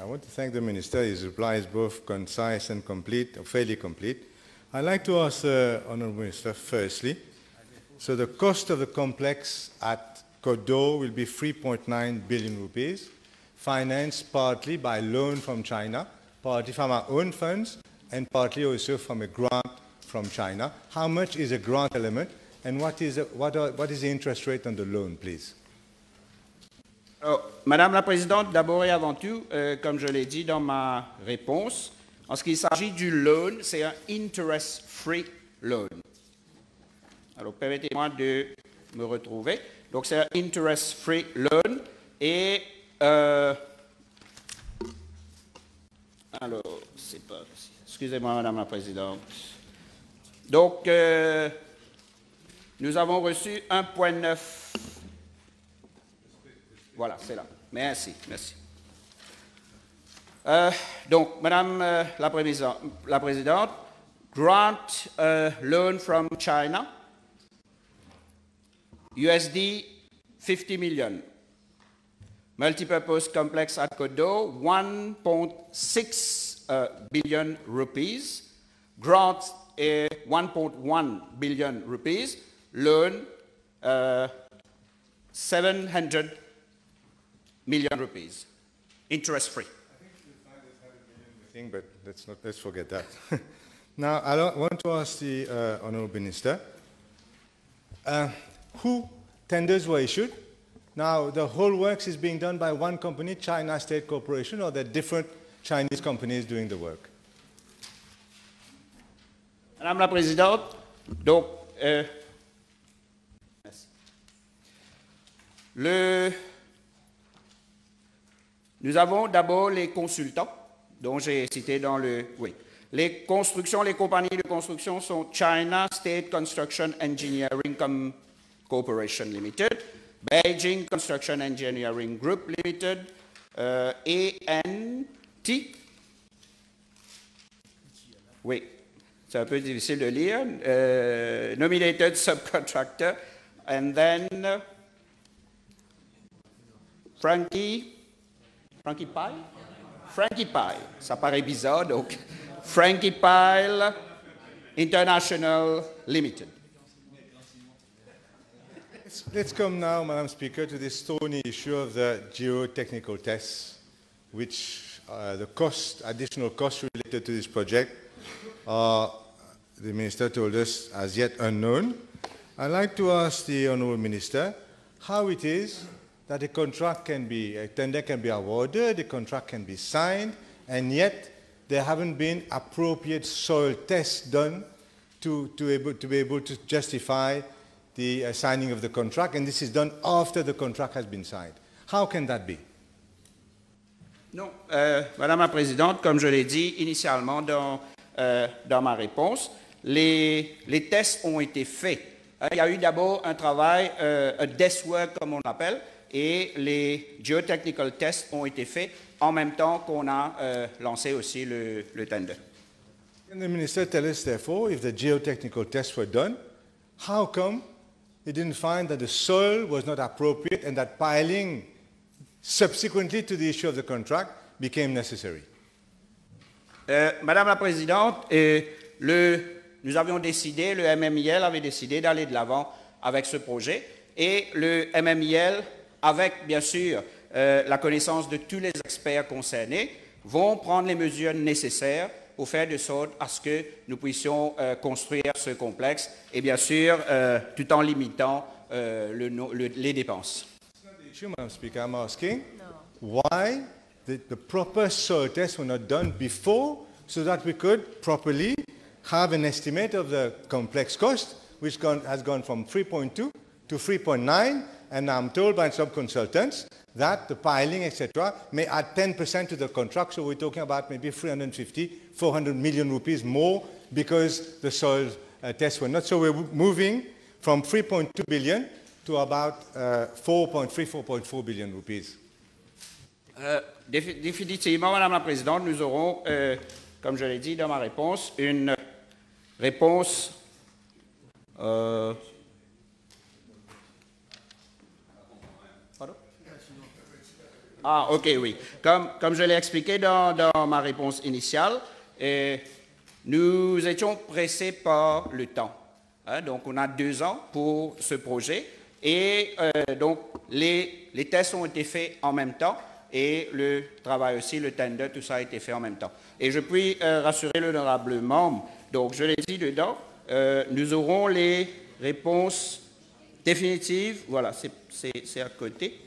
want to thank the Minister. His reply is both concise and complete, or fairly complete. I'd like to ask the Honourable Minister, firstly, so the cost of the complex at Côte d'Or will be 3.9 billion rupees, financed partly by loan from China, partly from our own funds, and partly also from a grant from China. How much is a grant element, and what is the interest rate on the loan, please? Alors, Madame la Présidente, d'abord et avant tout, comme je l'ai dit dans ma réponse, en ce qui s'agit du loan, c'est un interest-free loan. Alors, permettez-moi de me retrouver. Donc, c'est un interest-free loan et... alors, c'est pas... Excusez-moi, Madame la Présidente. Donc, nous avons reçu 1,9... Voilà, c'est là. Merci, merci. Donc, Madame la Présidente, grant loan from China, USD 50 million. Multipurpose complex at Côte d'Or, 1.6 billion rupees. Grant 1.1 billion rupees. Loan 700 million rupees, interest free. I think you'll find this 100 million thing, but let's forget that. Now, I want to ask the Honourable Minister, who tenders were issued? Now, the whole works is being done by one company, China State Corporation, or there are different Chinese companies doing the work? Madame la Présidente, donc, merci. Nous avons d'abord les consultants, dont j'ai cité dans le... Oui. Les compagnies de construction sont China State Construction Engineering Corporation Limited, Beijing Construction Engineering Group Limited, ANT. Oui, c'est un peu difficile de lire. Nominated Subcontractor, and then Frankie Pyle, ça paraît bizarre, donc Frankie Pyle International Limited. Let's come now, Madam Speaker, to this thorny issue of the geotechnical tests, which the additional costs related to this project are, the Minister told us, as yet unknown. I'd like to ask the Honourable Minister how it is that a tender can be awarded, a contract can be signed, and yet there haven't been appropriate soil tests done to be able to justify the signing of the contract, and this is done after the contract has been signed. How can that be? Non, Madame la Présidente, comme je l'ai dit initialement dans ma réponse, les tests ont été faits. Il y a eu d'abord un travail, un desk work comme on l'appelle, et les geotechnical tests ont été faits en même temps qu'on a lancé aussi le tender. Can the Minister tell us, therefore, if the geotechnical tests were done, how come he didn't find that the soil was not appropriate and that piling subsequently to the issue of the contract became necessary? Madame la Présidente, nous avions décidé, le MMIL avait décidé d'aller de l'avant avec ce projet, et le MMIL, avec bien sûr la connaissance de tous les experts concernés, vont prendre les mesures nécessaires pour faire de sorte à ce que nous puissions construire ce complexe, et bien sûr tout en limitant les dépenses. Madam Speaker, I'm asking why the proper soil tests were not done before so that we could properly have an estimate of the complex cost, which has gone from 3.2 to 3.9, and I'm told by some consultants that the piling, etc., may add 10% to the contract, so we're talking about maybe 350, 400 million rupees more because the soil tests were not. So we're moving from 3.2 billion to about 4.3, 4.4 billion rupees. Définitivement, Madame la Présidente, nous aurons, comme je l'ai dit dans ma réponse, une réponse Ah, ok, oui. Comme je l'ai expliqué dans ma réponse initiale, nous étions pressés par le temps. Hein, donc, on a 2 ans pour ce projet. Et donc, les tests ont été faits en même temps. Et le travail aussi, le tender, tout ça a été fait en même temps. Et je puis rassurer l'honorable membre. Donc, je l'ai dit dedans, nous aurons les réponses définitives. Voilà, c'est à côté.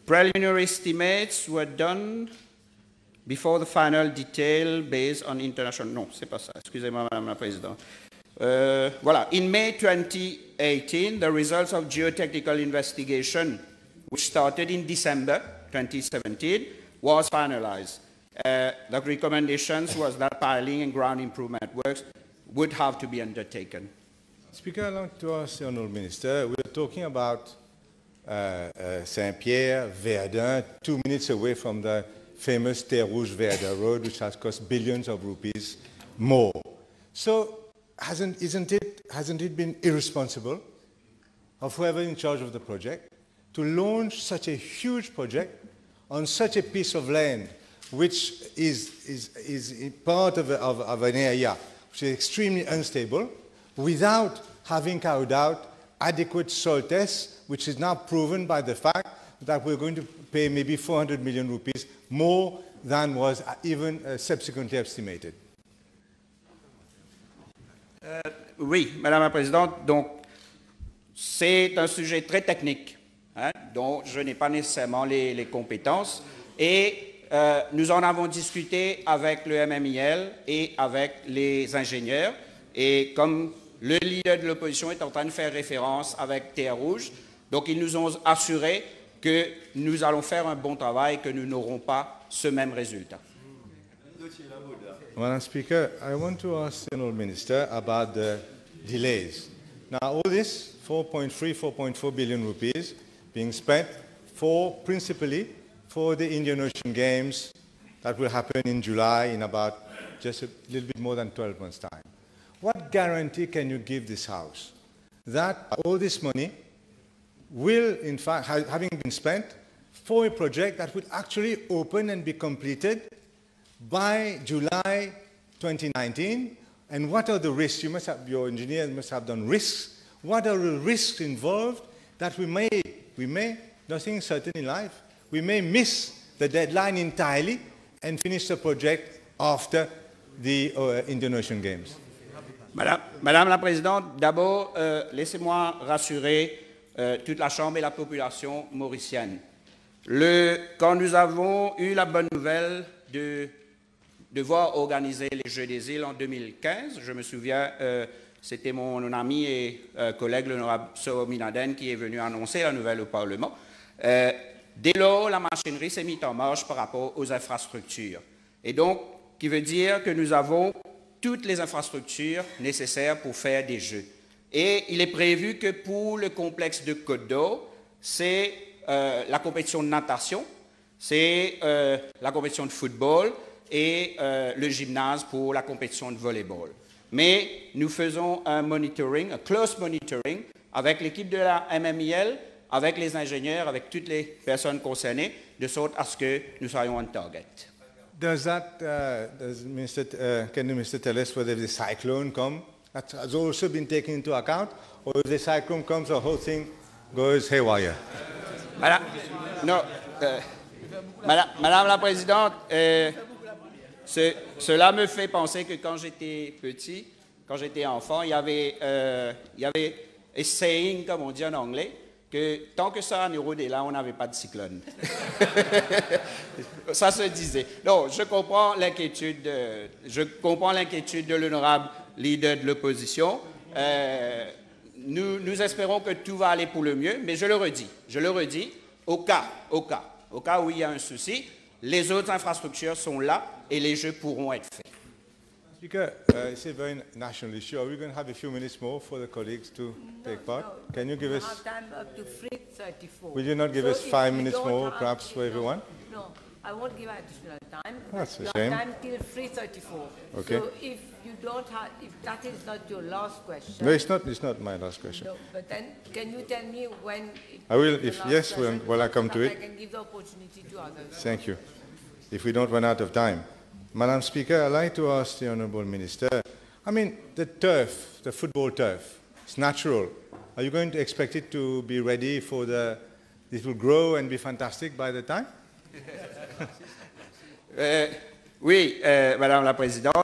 Preliminary estimates were done before the final detail based on international... Non, c'est pas ça. Excusez-moi, Madame la Présidente. Voilà. In May 2018, the results of geotechnical investigation, which started in December 2017, was finalized. The recommendations was that piling and ground improvement works would have to be undertaken. Speaker, I'd like to ask the Honourable Minister, we're talking about Saint-Pierre, Verdun, 2 minutes away from the famous Terre Rouge-Verdun road, which has cost billions of rupees more. So, hasn't it been irresponsible of whoever in charge of the project to launch such a huge project on such a piece of land, which is part of an area which is extremely unstable, without having carried out adequate soil tests, which is now proven by the fact that we're going to pay maybe 400 million rupees more than was even subsequently estimated. Oui, Madame la Présidente, donc c'est un sujet très technique, hein, dont je n'ai pas nécessairement les compétences, et nous en avons discuté avec le MMIL et avec les ingénieurs, et comme le leader de l'opposition est en train de faire référence avec Terre Rouge, donc ils nous ont assuré que nous allons faire un bon travail, que nous n'aurons pas ce même résultat. Madam Speaker, I want to ask the Honourable Minister about the delays. Now, all this 4.4 billion rupees being spent principally for the Indian Ocean Games that will happen in July in about just a little bit more than 12 months' time. What guarantee can you give this House that all this money will, in fact, having been spent for a project that would actually open and be completed by July 2019, and what are the risks? Your engineers must have done risks. What are the risks involved that we may, nothing certain in life, we may miss the deadline entirely and finish the project after the Indian Ocean Games? Madame la Présidente, d'abord, laissez-moi rassurer toute la Chambre et la population mauricienne. Quand nous avons eu la bonne nouvelle de devoir organiser les Jeux des îles en 2015. Je me souviens, c'était mon ami et collègue, l'honorable Sominaden, qui est venu annoncer la nouvelle au Parlement. Dès lors, la machinerie s'est mise en marche par rapport aux infrastructures. Et donc, qui veut dire que nous avons toutes les infrastructures nécessaires pour faire des Jeux. Et il est prévu que pour le complexe de Côte d'Or, c'est la compétition de natation, c'est la compétition de football, et le gymnase pour la compétition de volleyball. Mais nous faisons un monitoring, un close monitoring, avec l'équipe de la MMIL, avec les ingénieurs, avec toutes les personnes concernées, de sorte à ce que nous soyons on target. Can the Minister tell us whether the cyclone comes? That has also been taken into account, or if the cyclone comes, the whole thing goes haywire? Madame la Présidente, cela me fait penser que quand j'étais petit, quand j'étais enfant, il y avait a saying, comme on dit en anglais, que tant que ça en Europe est là, on n'avait pas de cyclone. Ça se disait. Donc, je comprends l'inquiétude de l'honorable leader de l'opposition. Nous espérons que tout va aller pour le mieux, mais je le redis, au cas où il y a un souci, les autres infrastructures sont là et les Jeux pourront être faits. Speaker, it's a very national issue. Are we going to have a few minutes more for the colleagues to take part? Can you give us... Time up to 34. Will you not give us 5 minutes more, perhaps, for everyone? No, I won't give additional time. That's a you shame. have time till 3:34. Okay. So if you don't have, if that is not your last question. No, it's not my last question. No, but then can you tell me when? I will, the if last yes, question, when I come so to that it. I can give the opportunity to others. Thank you. If we don't run out of time. Madam Speaker, I'd like to ask the Honourable Minister, I mean, the turf, the football turf, it's natural. Are you going to expect it to be ready for it will grow and be fantastic by the time? Oui, Madame la Présidente,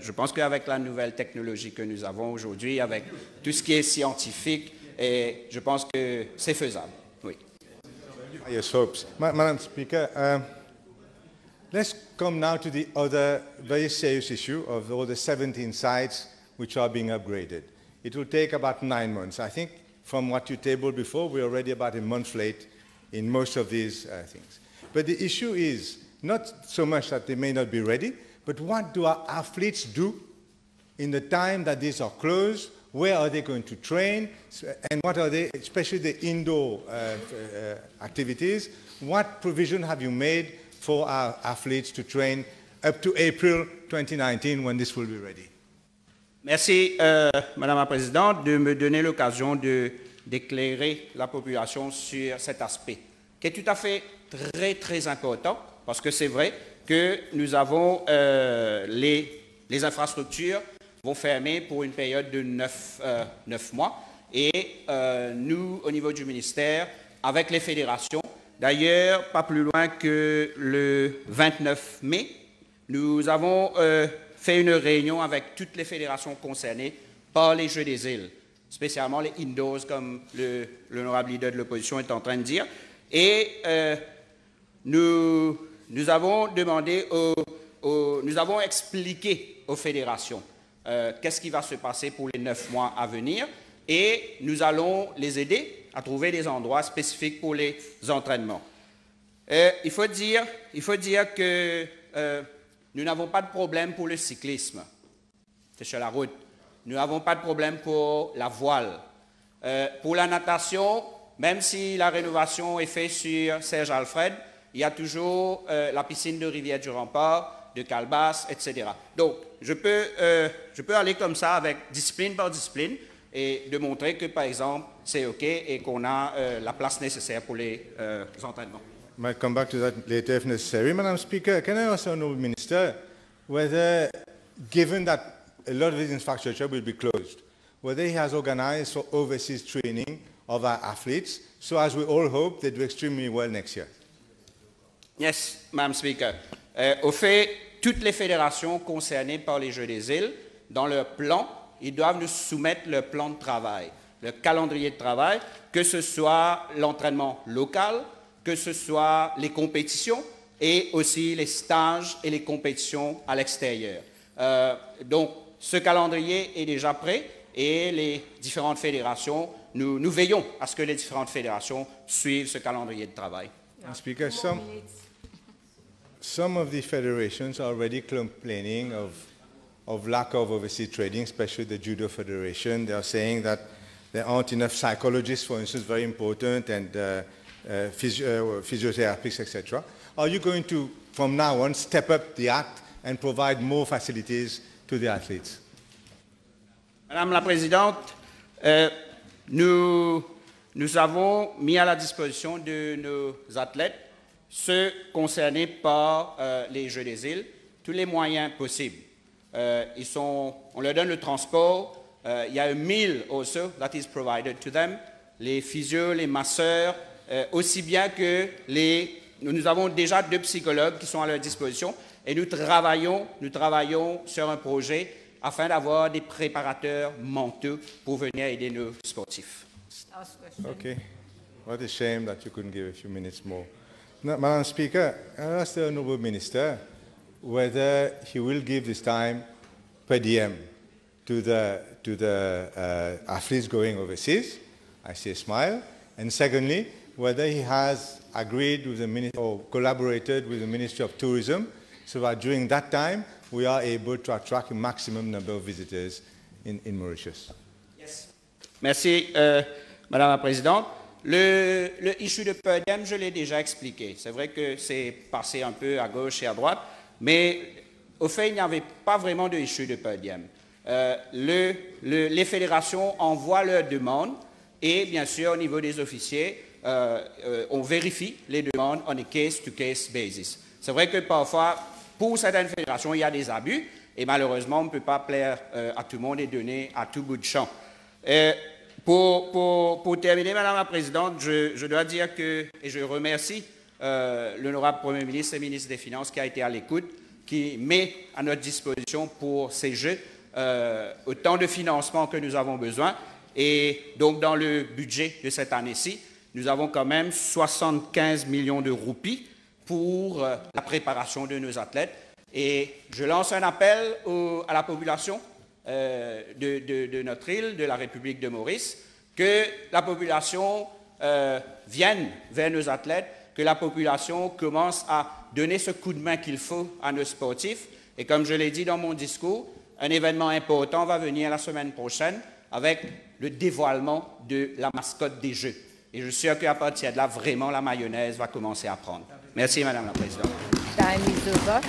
je pense qu'avec la nouvelle technologie que nous avons aujourd'hui, avec tout ce qui est scientifique, je pense que c'est faisable. Oui. Yes, hopes. Madam Speaker, let's come now to the other very serious issue of all the 17 sites which are being upgraded. It will take about 9 months. I think from what you tabled before, we're already about a month late in most of these things. But the issue is not so much that they may not be ready, but what do our athletes do in the time that these are closed? Where are they going to train? And what are they, especially the indoor activities? What provision have you made for our athletes to train up to April 2019 when this will be ready? Merci, Madame la Présidente, de me donner l'occasion d'éclairer la population sur cet aspect, qui est tout à fait très important, parce que c'est vrai que nous avons les infrastructures vont fermer pour une période de 9 mois. Et nous, au niveau du ministère, avec les fédérations, d'ailleurs, pas plus loin que le 29 mai, nous avons fait une réunion avec toutes les fédérations concernées par les Jeux des îles, spécialement les indoors, comme l'honorable leader de l'opposition est en train de dire. Et nous avons demandé, nous avons expliqué aux fédérations qu'est-ce qui va se passer pour les 9 mois à venir, et nous allons les aider à trouver des endroits spécifiques pour les entraînements. Il faut dire que nous n'avons pas de problème pour le cyclisme, c'est sur la route. Nous n'avons pas de problème pour la voile. Pour la natation, même si la rénovation est faite sur Serge Alfred, il y a toujours la piscine de Rivière-du-Rempart, de Calbas, etc. Donc, je peux aller comme ça avec discipline par discipline et de montrer que, par exemple, c'est OK et qu'on a la place nécessaire pour les entraînements. I might come back to that later if necessary. Madam Speaker, can I ask the Honourable Minister whether, given that a lot of this infrastructure will be closed, whether he has organized for overseas training of our athletes, so as we all hope they do extremely well next year? Yes, Madam Speaker. Au fait, toutes les fédérations concernées par les Jeux des îles, dans leur plan, ils doivent nous soumettre leur plan de travail, le calendrier de travail, que ce soit l'entraînement local, que ce soit les compétitions et aussi les stages et les compétitions à l'extérieur. Donc, ce calendrier est déjà prêt et les différentes fédérations, nous veillons à ce que les différentes fédérations suivent ce calendrier de travail. Speaker, some of the federations are already complaining of lack of overseas training, especially the Judo Federation. They are saying that there aren't enough psychologists, for instance, very important, and physiotherapists, etc. Are you going to, from now on, step up the act and provide more facilities to the athletes? Madame la Présidente, nous avons mis à la disposition de nos athlètes, ceux concernés par les Jeux des îles, tous les moyens possibles. On leur donne le transport. Il y a un meal also that is provided to them. Les physios, les masseurs, aussi bien que nous avons déjà 2 psychologues qui sont à leur disposition et nous travaillons sur un projet afin d'avoir des préparateurs mentaux pour venir aider nos sportifs. Okay. What a shame that you couldn't give a few minutes more. Now, Madam Speaker, I ask the Honourable Minister whether he will give this time per diem to the athletes going overseas. I see a smile. And secondly, whether he has agreed with the minister or collaborated with the Ministry of Tourism so that during that time we are able to attract a maximum number of visitors in Mauritius. Yes. Merci, Madame la Présidente. le issue de per diem, je l'ai déjà expliqué. C'est vrai que c'est passé un peu à gauche et à droite, mais au fait, il n'y avait pas vraiment de issue de per diem. Les fédérations envoient leurs demandes et, bien sûr, au niveau des officiers, on vérifie les demandes on a case-to-case basis. C'est vrai que parfois, pour certaines fédérations, il y a des abus et malheureusement, on ne peut pas plaire à tout le monde et donner à tout bout de champ. Pour terminer, Madame la Présidente, je dois dire que, et je remercie l'honorable Premier ministre et ministre des Finances qui a été à l'écoute, qui met à notre disposition pour ces Jeux autant de financement que nous avons besoin. Et donc, dans le budget de cette année-ci, nous avons quand même 75 millions de roupies pour la préparation de nos athlètes. Et je lance un appel à la population de notre île, de la République de Maurice, que la population vienne vers nos athlètes, que la population commence à donner ce coup de main qu'il faut à nos sportifs. Et comme je l'ai dit dans mon discours, un événement important va venir la semaine prochaine avec le dévoilement de la mascotte des Jeux. Et je suis sûr qu'à partir de là, vraiment, la mayonnaise va commencer à prendre. Merci, Madame la Présidente. Time is over.